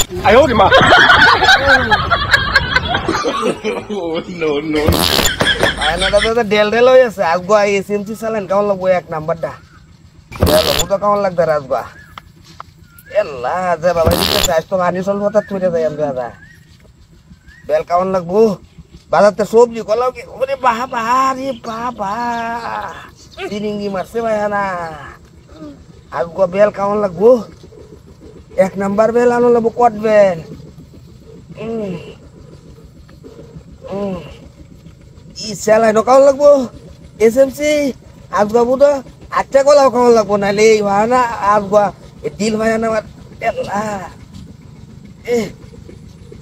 哎呦我的妈！No no。আয়নাটা তো del del হয়ে আছে আগুয়া এসএমসি চালান কেমন লাগবো এক নাম্বারটা তো কেমন লাগবে রাজবা এল্লা যে বাবা দিতেছে আজ তো পানি চল কথা তুই যাই আমি দাদা বেল কেমন লাগবো বাজারতে সবজি কলাও কি ওরে বাবা রে বাবা চিরিঙ্গি মারছে ভাই না আগুয়া বেল কেমন লাগবো এক নাম্বার বেল আনো লাগবো কট বেল ই সেলাই কেমন লাগবো এসএমসি আগুয়া বুধ আচ্ছা কলাও কেমন লাগবো নাহলে এই ভাই না আগুয়া ডিল ভাই না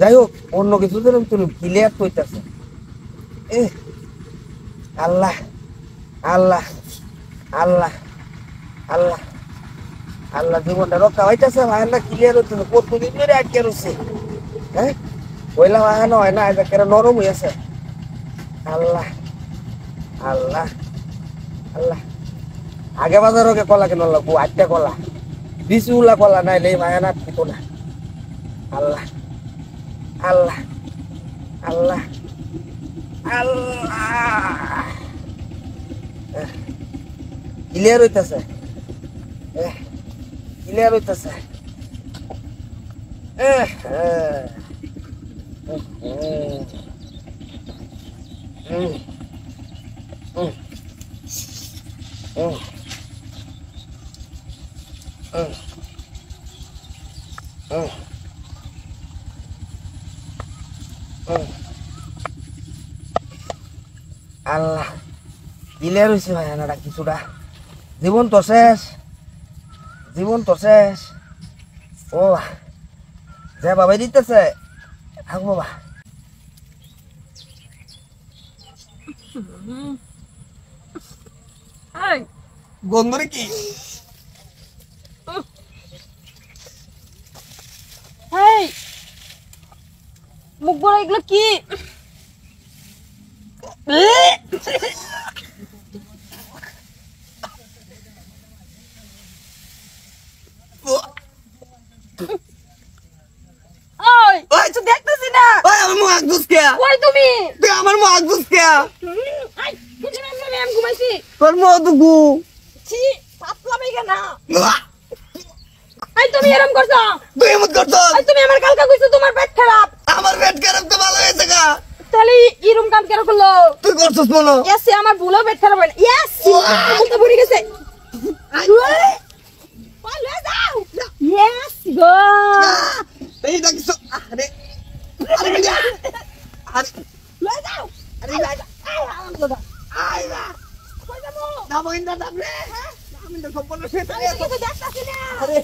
যাই হোক অন্য কিছু তুমি ক্লিয়ার করতেছে আল্লাহ আল্লাহ আল্লাহ আল্লাহ আল্লাহ জীবনটা রক্ষা হইতেছে ভাই না ক্লিয়ার হচ্ছে কতদিন ধরে আটকে রয়েছে হ্যাঁ ওইলা ভাঙানো হয় না একেবারে নরম হয়েছে আল্লাহ আল্লাহ আল্লাহ আগে বাজার ওকে কলা কেন লাগবো আটটা কলা বিশুলা কলা নাইলে ভাঙানা ঠিক না আল্লাহ আল্লাহ আল্লাহ আল্লাহ ক্লিয়ার হইতেছে ক্লিয়ার হইতেছে আল্লাহ ক্লিয়ার হয়েছে ভাই আনাটা কিছুটা জীবন তো শেষ জীবন তো শেষ ও যে বাবাই দিতেছে থাক বাবা গন্ধরে কি মুখ বড় এগুলো কি দেখতেছি না আমার মুখ আগ দুসকে তুমি তুই আমার মুখ আগ দুসকে আমি ঘুমাইছি তোর মুখ দুগু ছি পাতলা বেগা না তুমি এরকম করছো তুই এমন করছো তুমি আমার কালকা কইছো তোমার পেট খারাপ আমার পেট খারাপ তো ভালো হয়েছে গা তাহলে এরকম কাম কেন করলো তুই করছস মনে ইয়েস আমার ভুলও পেট খারাপ হয় না ইয়েস তো বুড়ি গেছে পালে যাও ইয়েস গো এই দেখছো আরে আরে আরে লয়ে যাও আরে আই না কই যাবো না বইন্দা দাবলে আমি তো সম্পূর্ণ শেষ হয়ে গেছে দেখতাছি না আরে